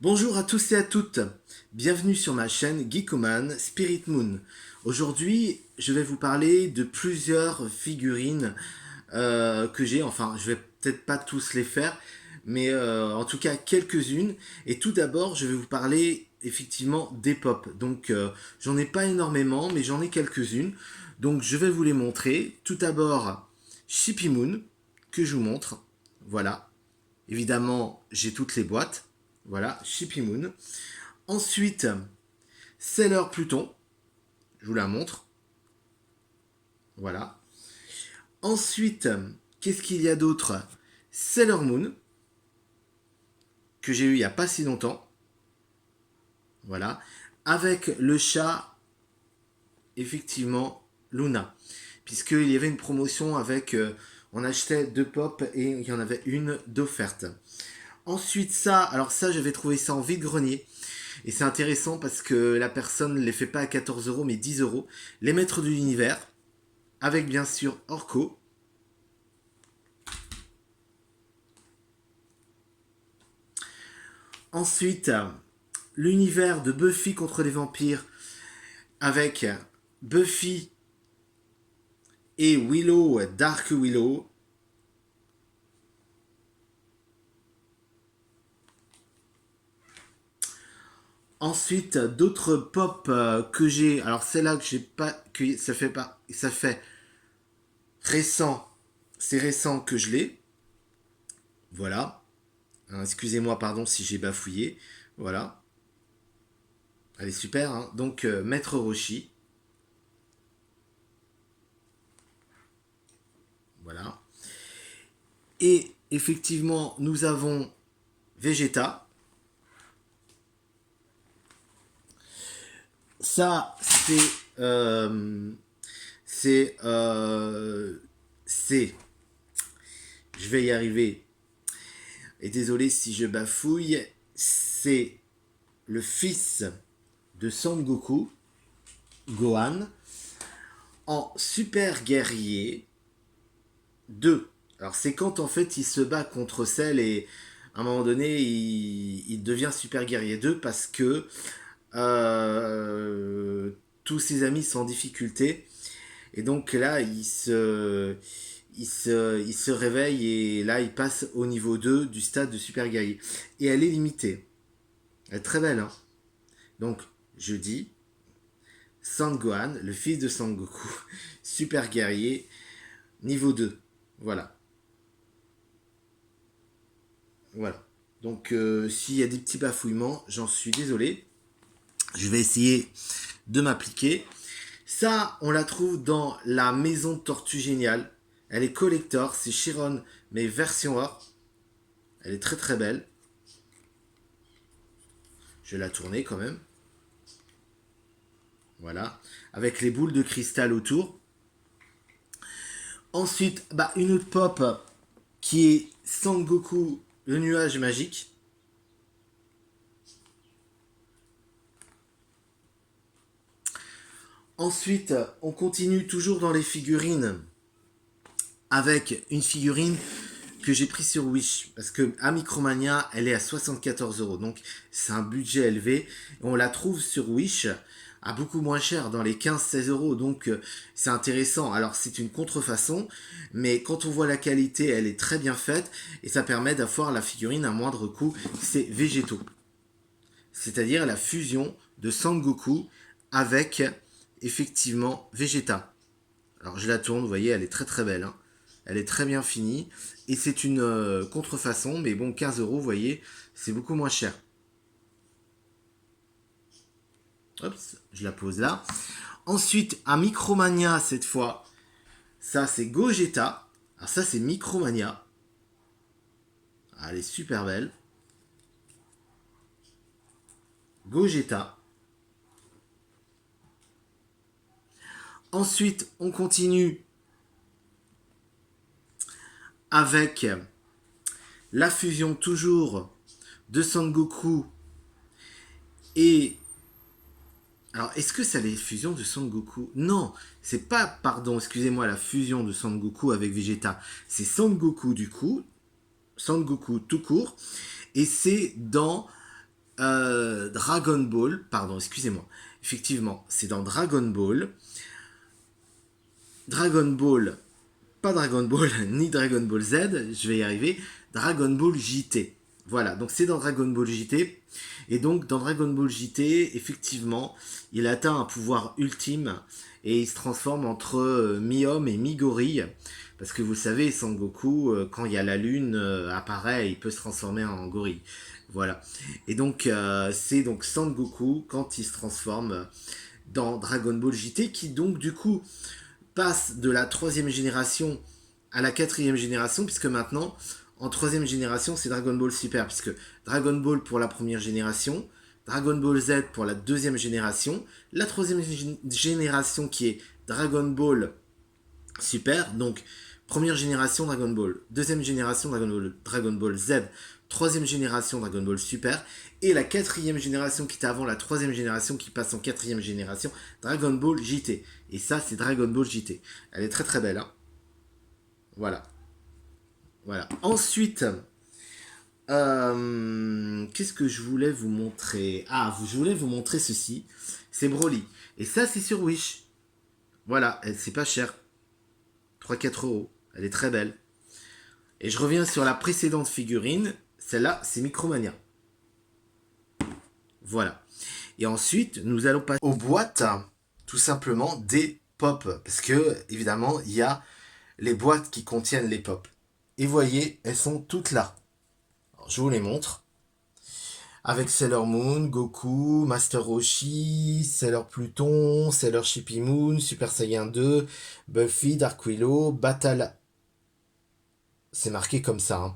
Bonjour à tous et à toutes, bienvenue sur ma chaîne Geekoman Spirit Moon. Aujourd'hui, je vais vous parler de plusieurs figurines que j'ai, enfin je vais peut-être pas tous les faire, mais en tout cas quelques-unes. Et tout d'abord, je vais vous parler effectivement des pop. Donc j'en ai pas énormément, mais j'en ai quelques-unes. Donc je vais vous les montrer. Tout d'abord, Shippy Moon, que je vous montre. Voilà. Évidemment, j'ai toutes les boîtes. Voilà, Shippy Moon. Ensuite, Sailor Pluton. Je vous la montre. Voilà. Ensuite, qu'est-ce qu'il y a d'autre? Sailor Moon, que j'ai eu il n'y a pas si longtemps. Voilà. Avec le chat, effectivement, Luna. Puisqu'il y avait une promotion avec... on achetait deux pop et il y en avait une d'offerte. Ensuite, ça, alors ça, j'avais trouvé ça en vide-grenier. Et c'est intéressant parce que la personne ne les fait pas à 14 euros mais 10 euros. Les maîtres de l'univers, avec bien sûr Orko. Ensuite, l'univers de Buffy contre les vampires, avec Buffy et Willow, Dark Willow. Ensuite, d'autres pop que j'ai. Alors celle-là que j'ai pas, que ça fait pas, ça fait récent. C'est récent que je l'ai. Voilà. Excusez-moi, pardon si j'ai bafouillé. Voilà. Elle est super. Hein. Donc Maître Roshi. Voilà. Et effectivement, nous avons Vegeta. Ça, c'est, c'est, je vais y arriver. Et désolé si je bafouille. C'est le fils de Son Goku, Gohan, en super guerrier 2. Alors c'est quand en fait il se bat contre Cell et à un moment donné il devient super guerrier 2 parce que euh, tous ses amis sont en difficulté et donc là il se réveille et là il passe au niveau 2 du stade de super guerrier et elle est limitée, elle est très belle hein. Donc je dis Son Gohan, le fils de Son Goku, super guerrier niveau 2. Voilà. Voilà. Donc s'il y a des petits bafouillements, j'en suis désolé. Je vais essayer de m'appliquer. Ça, on la trouve dans la maison de Tortue Géniale. Elle est collector, c'est Chiron, mais version or. Elle est très très belle. Je vais la tourner quand même. Voilà. Avec les boules de cristal autour. Ensuite, bah, une autre pop qui est Sangoku, le nuage magique. Ensuite, on continue toujours dans les figurines avec une figurine que j'ai pris sur Wish parce que à Micromania elle est à 74 euros donc c'est un budget élevé. On la trouve sur Wish à beaucoup moins cher dans les 15-16 euros donc c'est intéressant. Alors c'est une contrefaçon mais quand on voit la qualité elle est très bien faite et ça permet d'avoir la figurine à moindre coût. C'est végétaux, c'est-à-dire la fusion de Sangoku avec effectivement Vegeta. Alors je la tourne, vous voyez, elle est très très belle. Hein. Elle est très bien finie. Et c'est une contrefaçon, mais bon, 15 euros, vous voyez, c'est beaucoup moins cher. Hop, je la pose là. Ensuite, à Micromania, cette fois, ça c'est Gogeta. Alors ça c'est Micromania. Ah, elle est super belle. Gogeta. Ensuite, on continue avec la fusion toujours de Son Goku et... Alors, est-ce que c'est la fusion de Son Goku? Non, c'est pas, pardon, excusez-moi, la fusion de Son Goku avec Vegeta. C'est Son Goku du coup, Son Goku tout court, et c'est dans Dragon Ball, pardon, excusez-moi. Effectivement, c'est dans Dragon Ball. Dragon Ball, pas Dragon Ball ni Dragon Ball Z, je vais y arriver. Dragon Ball JT. Voilà, donc c'est dans Dragon Ball JT. Et donc dans Dragon Ball JT, effectivement, il atteint un pouvoir ultime et il se transforme entre mi-homme et mi-gorille. Parce que vous savez, Sangoku, quand il y a la lune, apparaît, il peut se transformer en gorille. Voilà. Et donc c'est donc Sangoku quand il se transforme dans Dragon Ball JT qui donc du coup passe de la troisième génération à la quatrième génération, puisque maintenant, en troisième génération, c'est Dragon Ball Super, puisque Dragon Ball pour la première génération, Dragon Ball Z pour la deuxième génération, la troisième génération qui est Dragon Ball Super, donc première génération Dragon Ball, deuxième génération Dragon Ball Z, troisième génération Dragon Ball Super, et la quatrième génération qui est avant la troisième génération qui passe en quatrième génération, Dragon Ball JT. Et ça, c'est Dragon Ball JT. Elle est très très belle, hein. Voilà. Voilà. Ensuite, qu'est-ce que je voulais vous montrer? Ah, je voulais vous montrer ceci. C'est Broly. Et ça, c'est sur Wish. Voilà, c'est pas cher. 3-4 euros. Elle est très belle. Et je reviens sur la précédente figurine. Celle-là, c'est Micromania. Voilà. Et ensuite, nous allons passer aux boîtes, tout simplement, des pop. Parce que, évidemment, il y a les boîtes qui contiennent les pop. Et voyez, elles sont toutes là. Alors, je vous les montre. Avec Sailor Moon, Goku, Master Roshi, Sailor Pluton, Sailor Shippy Moon, Super Saiyan 2, Buffy, Dark Willow, Battle. C'est marqué comme ça, hein.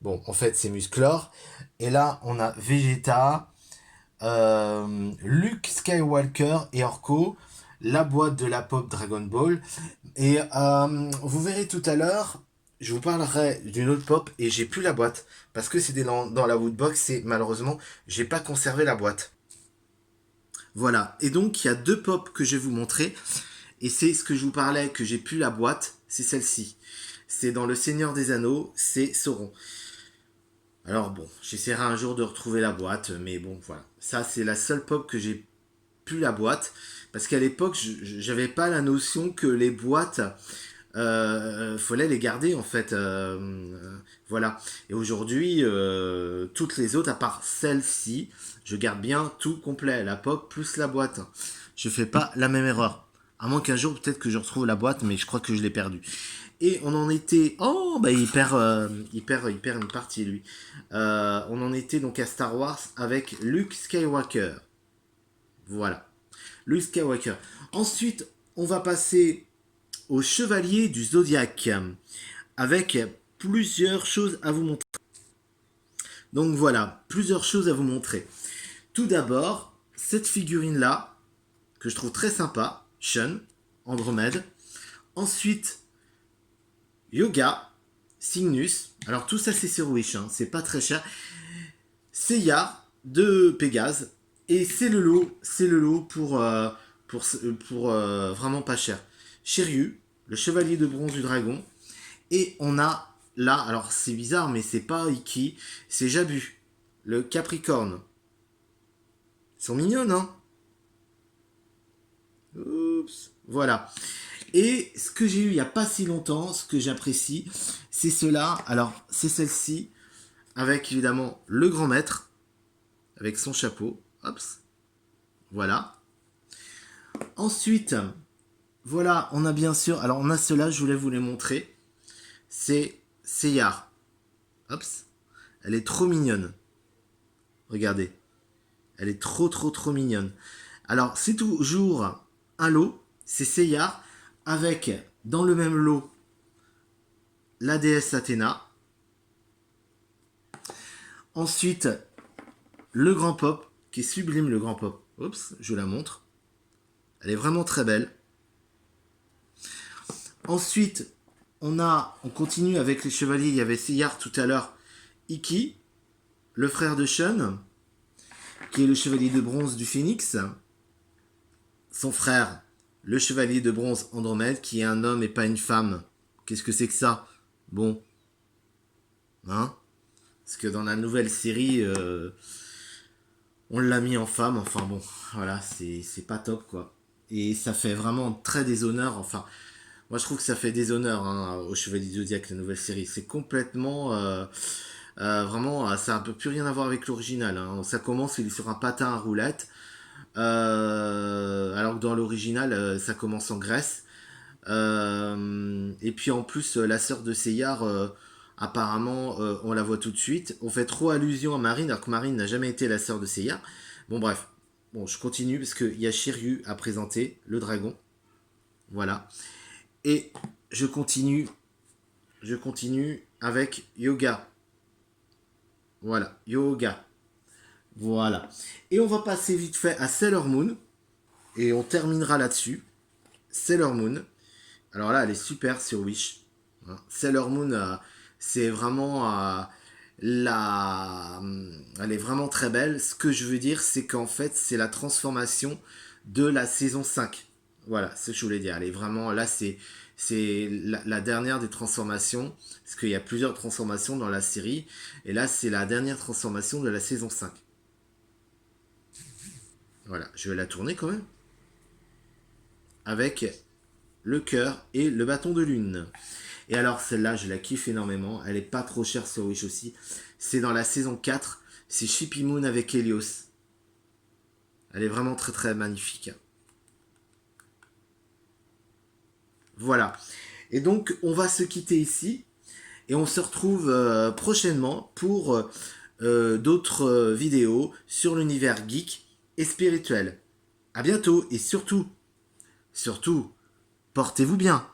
Bon, en fait, c'est Musclor. Et là, on a Vegeta, Luke Skywalker et Orko, la boîte de la pop Dragon Ball. Et vous verrez tout à l'heure, je vous parlerai d'une autre pop et j'ai plus la boîte. Parce que c'était dans la woodbox et malheureusement, j'ai pas conservé la boîte. Voilà. Et donc, il y a deux pop que je vais vous montrer. Et c'est ce que je vous parlais, que j'ai plus la boîte, c'est celle-ci. C'est dans Le Seigneur des Anneaux, c'est Sauron. Alors bon, j'essaierai un jour de retrouver la boîte, mais bon, voilà. Ça, c'est la seule pop que j'ai plus la boîte. Parce qu'à l'époque, j'avais pas la notion que les boîtes, fallait les garder en fait. Voilà. Et aujourd'hui, toutes les autres, à part celle-ci, je garde bien tout complet. La pop plus la boîte. Je fais pas la même erreur. À moins qu'un jour, peut-être que je retrouve la boîte, mais je crois que je l'ai perdue. Et on en était. Oh, bah il perd une partie lui. On en était donc à Star Wars avec Luke Skywalker. Voilà. Luke Skywalker. Ensuite, on va passer au Chevalier du Zodiaque avec plusieurs choses à vous montrer. Donc voilà, plusieurs choses à vous montrer. Tout d'abord, cette figurine-là, que je trouve très sympa, Shun, Andromède. Ensuite, Yoga, Cygnus. Alors tout ça c'est sur Wish, hein, c'est pas très cher. Seiya de Pégase. Et c'est le lot pour vraiment pas cher. Shiryu, le chevalier de bronze du dragon. Et on a là, alors c'est bizarre, mais c'est pas Iki, c'est Jabu, le Capricorne. Ils sont mignons, hein? Oups. Voilà. Et ce que j'ai eu il n'y a pas si longtemps, ce que j'apprécie, c'est cela. Alors, c'est celle-ci, avec évidemment le grand maître, avec son chapeau. Hop. Voilà. Ensuite, voilà, on a bien sûr. Alors, on a cela, je voulais vous les montrer. C'est Seyar. Hop. Elle est trop mignonne. Regardez. Elle est trop, trop, trop mignonne. Alors, c'est toujours un lot. C'est Seyar avec, dans le même lot, la déesse Athéna. Ensuite, le grand pop, qui est sublime le grand pop. Oups, je la montre. Elle est vraiment très belle. Ensuite, on continue avec les chevaliers. Il y avait Seyar tout à l'heure. Iki, le frère de Shun, qui est le chevalier de bronze du Phénix. Son frère, le chevalier de bronze Andromède, qui est un homme et pas une femme. Qu'est-ce que c'est que ça? Bon. Hein? Parce que dans la nouvelle série, On l'a mis en femme, enfin bon, voilà, c'est pas top quoi. Et ça fait vraiment très déshonneur, enfin, moi je trouve que ça fait déshonneur hein, au Chevalier du Zodiac, la nouvelle série. C'est complètement, vraiment, ça ne peut plus rien avoir avec l'original. Hein. Ça commence, il est sur un patin à roulettes, alors que dans l'original, ça commence en Grèce. Et puis en plus, la sœur de Seyar, apparemment, on la voit tout de suite. On fait trop allusion à Marine, alors que Marine n'a jamais été la sœur de Seyar. Bon, bref. Bon, je continue parce qu'il y a Shiryu à présenter, le dragon. Voilà. Et je continue avec Yoga. Voilà, Yoga. Voilà. Et on va passer vite fait à Sailor Moon. Et on terminera là-dessus. Sailor Moon. Alors là, elle est super sur Wish. Hein. Sailor Moon, c'est vraiment elle est vraiment très belle. Ce que je veux dire, c'est qu'en fait, c'est la transformation de la saison 5. Voilà, c'est ce que je voulais dire. Elle est vraiment là, c'est la dernière des transformations, parce qu'il y a plusieurs transformations dans la série, et là, c'est la dernière transformation de la saison 5. Voilà, je vais la tourner quand même, avec le cœur et le bâton de lune. Et alors celle-là, je la kiffe énormément. Elle est pas trop chère sur Wish aussi. C'est dans la saison 4. C'est Shippy Moon avec Helios. Elle est vraiment très très magnifique. Voilà. Et donc on va se quitter ici. Et on se retrouve prochainement pour d'autres vidéos sur l'univers geek et spirituel. À bientôt et surtout, portez-vous bien.